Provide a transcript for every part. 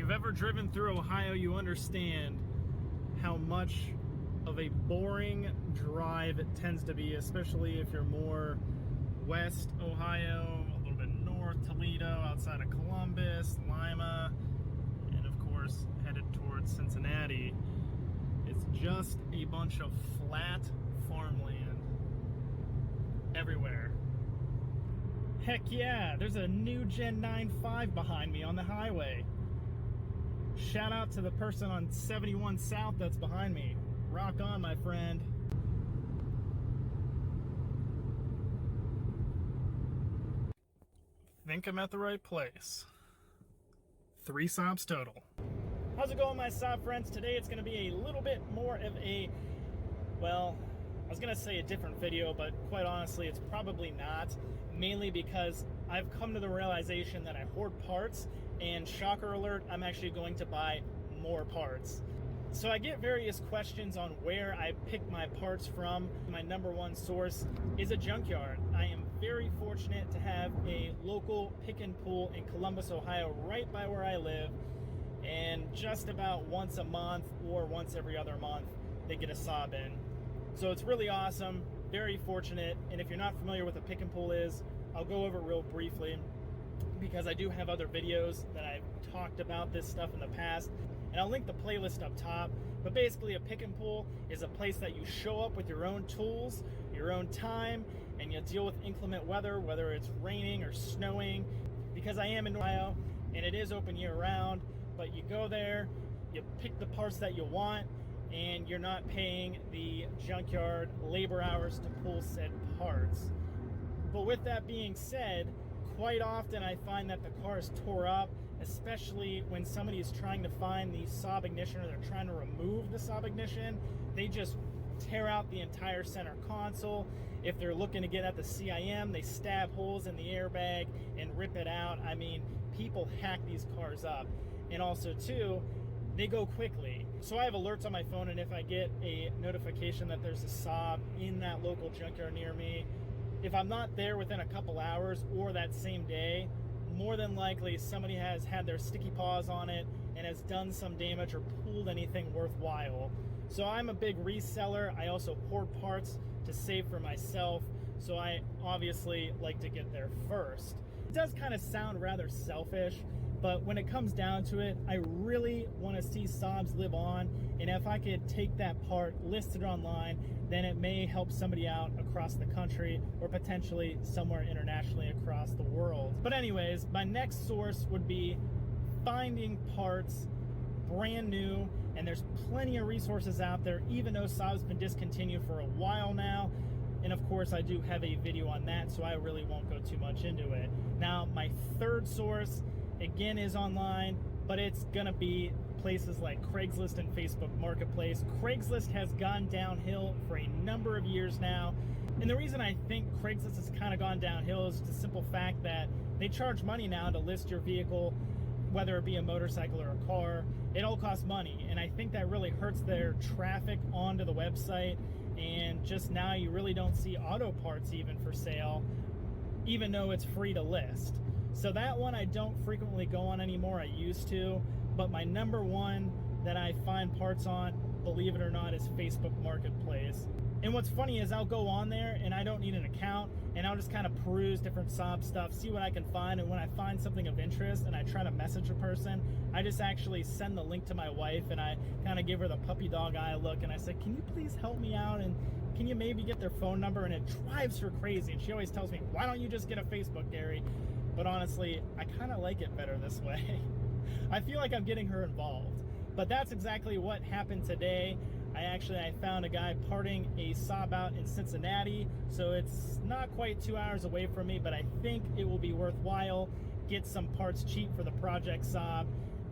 you've ever driven through Ohio, you understand how much of a boring drive it tends to be, especially if you're more west Ohio, a little bit north, Toledo, outside of Columbus, Lima, and of course headed towards Cincinnati. It's just a bunch of flat farmland everywhere. Heck yeah, there's a new Gen 9.5 behind me on the highway. Shout out to the person on 71 South that's behind me. Rock on, my friend. Think I'm at the right place. 3 Saabs total. How's it going, my Saab friends? Today it's going to be a little bit more of a, well, I was going to say a different video, but quite honestly, it's probably not. Mainly because I've come to the realization that I hoard parts, and shocker alert, I'm actually going to buy more parts. So I get various questions on where I pick my parts from. My number one source is a junkyard. I am very fortunate to have a local pick and pull in Columbus, Ohio, right by where I live. And just about once a month or once every other month, they get a Saab in. So it's really awesome, very fortunate. And if you're not familiar with what a pick and pull is, I'll go over it real briefly because I do have other videos that I've talked about this stuff in the past. And I'll link the playlist up top. But basically a pick and pull is a place that you show up with your own tools, your own time, and you deal with inclement weather, whether it's raining or snowing. Because I am in Ohio and it is open year round, but you go there, you pick the parts that you want, and you're not paying the junkyard labor hours to pull said parts. But with that being said, quite often I find that the car is tore up, especially when somebody is trying to find the Saab ignition or they're trying to remove the Saab ignition. They just tear out the entire center console. If they're looking to get at the CIM, they stab holes in the airbag and rip it out. I mean, people hack these cars up. And also too, they go quickly. So I have alerts on my phone, and if I get a notification that there's a Saab in that local junkyard near me, if I'm not there within a couple hours or that same day, more than likely somebody has had their sticky paws on it and has done some damage or pulled anything worthwhile. So I'm a big reseller. I also hoard parts to save for myself, so I obviously like to get there first. It does kind of sound rather selfish, but when it comes down to it, I really want to see Saabs live on, and if I could take that part, list it online, then it may help somebody out across the country or potentially somewhere internationally across the world. But anyways, my next source would be finding parts brand new, and there's plenty of resources out there, even though Saab's been discontinued for a while now. And of course, I do have a video on that, so I really won't go too much into it. Now, my third source, again, is online, but it's gonna be places like Craigslist and Facebook Marketplace. Craigslist has gone downhill for a number of years now. And the reason I think Craigslist has kind of gone downhill is the simple fact that they charge money now to list your vehicle, whether it be a motorcycle or a car. It all costs money, and I think that really hurts their traffic onto the website. And just now you really don't see auto parts even for sale, even though it's free to list. So that one I don't frequently go on anymore. I used to, but my number one that I find parts on, believe it or not, is Facebook Marketplace. And what's funny is I'll go on there and I don't need an account, and I'll just kind of peruse different Saab stuff, see what I can find. And when I find something of interest and I try to message a person, I just actually send the link to my wife and I kind of give her the puppy dog eye look, and I say, can you please help me out, and can you maybe get their phone number? And it drives her crazy, and she always tells me, why don't you just get a Facebook, Gary? But honestly, I kind of like it better this way. I feel like I'm getting her involved. But that's exactly what happened today. I found a guy parting a Saab out in Cincinnati, so it's not quite 2 hours away from me, but I think it will be worthwhile. Get some parts cheap for the project Saab.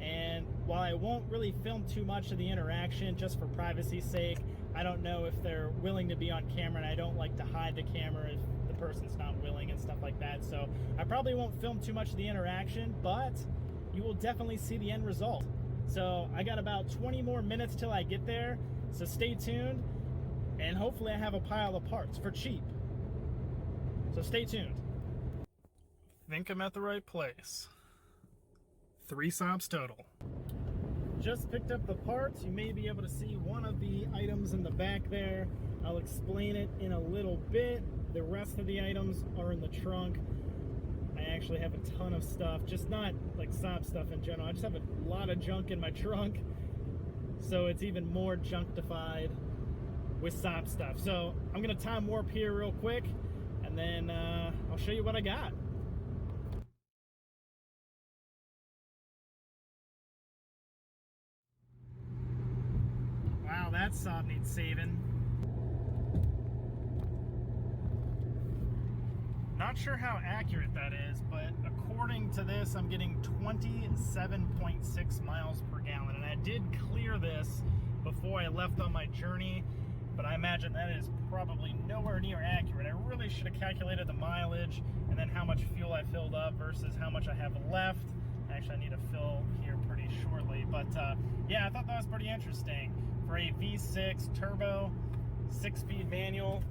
And while I won't really film too much of the interaction just for privacy's sake, I don't know if they're willing to be on camera, and I don't like to hide the camera if the person's not willing and stuff like that. So I probably won't film too much of the interaction, but you will definitely see the end result. So I got about 20 more minutes till I get there, so stay tuned, and hopefully I have a pile of parts for cheap. So stay tuned. Think I'm at the right place. 3 Saabs total. Just picked up the parts. You may be able to see one of the items in the back there. I'll explain it in a little bit. The rest of the items are in the trunk. I actually have a ton of stuff, just not like Saab stuff in general. I just have a lot of junk in my trunk, so it's even more junktified with Saab stuff. So I'm gonna time warp here real quick, and then I'll show you what I got. Wow, that Saab needs saving. Not sure how accurate that is, but according to this, I'm getting 27.6 miles per gallon. And I did clear this before I left on my journey, but I imagine that is probably nowhere near accurate. I really should have calculated the mileage and then how much fuel I filled up versus how much I have left. Actually, I need to fill here pretty shortly, but yeah, I thought that was pretty interesting. For a V6 turbo, 6-speed manual,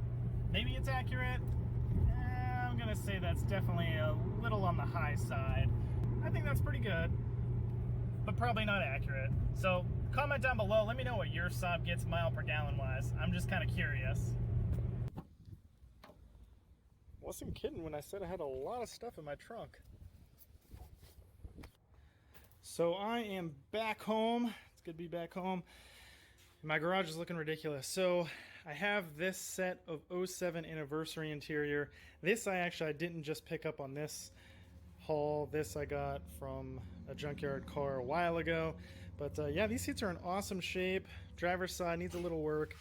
maybe it's accurate. I'm gonna say that's definitely a little on the high side. I think that's pretty good, but probably not accurate. So comment down below, let me know what your Saab gets mile per gallon wise. I'm just kind of curious. Wasn't kidding when I said I had a lot of stuff in my trunk. So I am back home. It's good to be back home. My garage is looking ridiculous. So I have this set of 07 anniversary interior. This I didn't just pick up on this haul. This I got from a junkyard car a while ago. But yeah, these seats are in awesome shape. Driver's side needs a little work.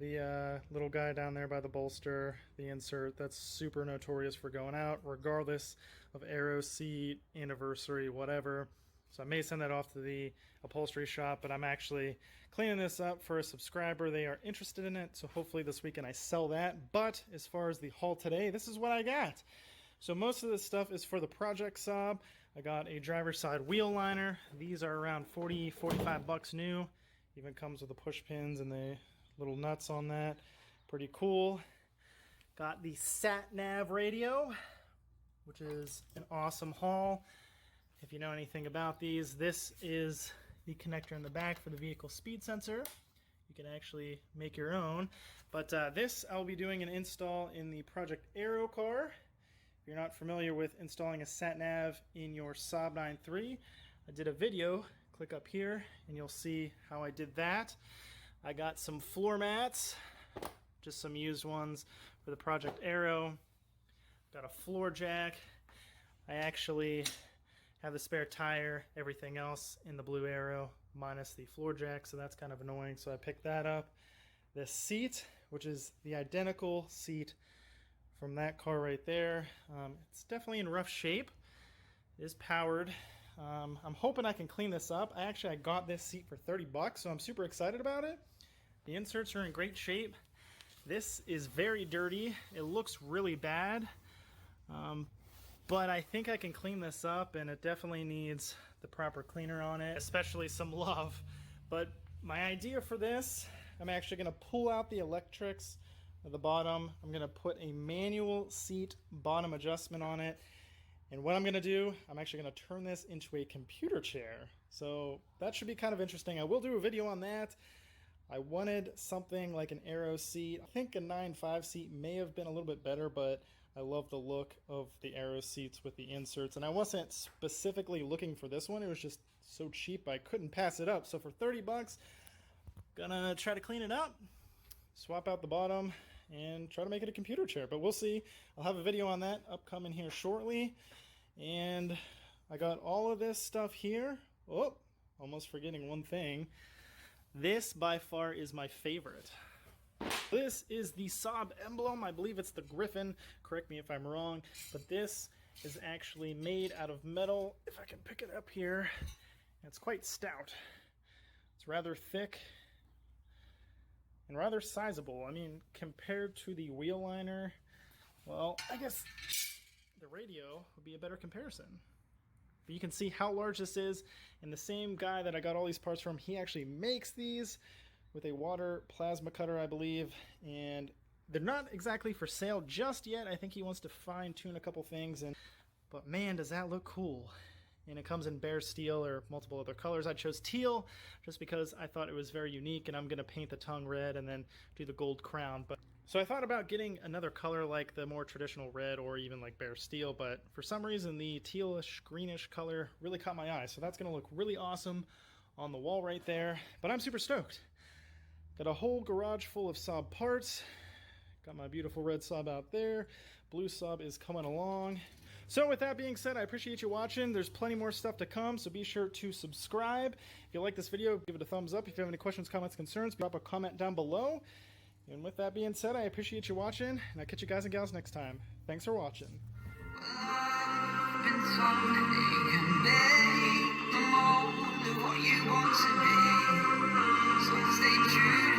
The little guy down there by the bolster, the insert, that's super notorious for going out, regardless of Aero seat, anniversary, whatever. So I may send that off to the upholstery shop, but I'm actually cleaning this up for a subscriber. They are interested in it, so hopefully this weekend I sell that. But as far as the haul today, this is what I got. So most of this stuff is for the project Saab. I got a driver's side wheel liner. These are around 40, 45 bucks new. Even comes with the push pins and the little nuts on that. Pretty cool. Got the sat nav radio, which is an awesome haul. If you know anything about these, this is the connector in the back for the vehicle speed sensor. You can actually make your own. But this I'll be doing an install in the Project Aero car. If you're not familiar with installing a sat nav in your Saab 9.3, I did a video. Click up here and you'll see how I did that. I got some floor mats, just some used ones for the Project Aero. Got a floor jack. I actually have the spare tire, everything else in the blue Aero minus the floor jack, so that's kind of annoying, so I picked that up. This seat, which is the identical seat from that car right there, it's definitely in rough shape. It is powered. I'm hoping I can clean this up. I got this seat for 30 bucks, so I'm super excited about it. The inserts are in great shape. This is very dirty. It looks really bad. But I think I can clean this up, and it definitely needs the proper cleaner on it, especially some love. But my idea for this, I'm actually going to pull out the electrics at the bottom. I'm going to put a manual seat bottom adjustment on it. And what I'm going to do, I'm actually going to turn this into a computer chair. So that should be kind of interesting. I will do a video on that. I wanted something like an Aero seat. I think a 9.5 seat may have been a little bit better, but I love the look of the Aero seats with the inserts. And I wasn't specifically looking for this one. It was just so cheap I couldn't pass it up. So for 30 bucks, gonna try to clean it up, swap out the bottom, and try to make it a computer chair. But we'll see. I'll have a video on that upcoming here shortly. And I got all of this stuff here. Oh, almost forgetting one thing. This by far is my favorite. This is the Saab emblem. I believe it's the Griffin. Correct me if I'm wrong. But this is actually made out of metal. If I can pick it up here. It's quite stout. It's rather thick and rather sizable. I mean, compared to the wheel liner, well, I guess the radio would be a better comparison. But you can see how large this is. And the same guy that I got all these parts from, he actually makes these with a water plasma cutter, I believe, and they're not exactly for sale just yet. I think he wants to fine-tune a couple things, but man, does that look cool. and it comes in bare steel or multiple other colors. I chose teal just because I thought it was very unique, and I'm going to paint the tongue red and then do the gold crown. But so I thought about getting another color like the more traditional red or even like bare steel, but for some reason the tealish greenish color really caught my eye. So that's going to look really awesome on the wall right there. But I'm super stoked. Got a whole garage full of Saab parts. Got my beautiful red Saab out there. Blue Saab is coming along. So with that being said, I appreciate you watching. There's plenty more stuff to come, so be sure to subscribe. If you like this video, give it a thumbs up. If you have any questions, comments, concerns, drop a comment down below. And with that being said, I appreciate you watching, and I'll catch you guys and gals next time. Thanks for watching. Stay true.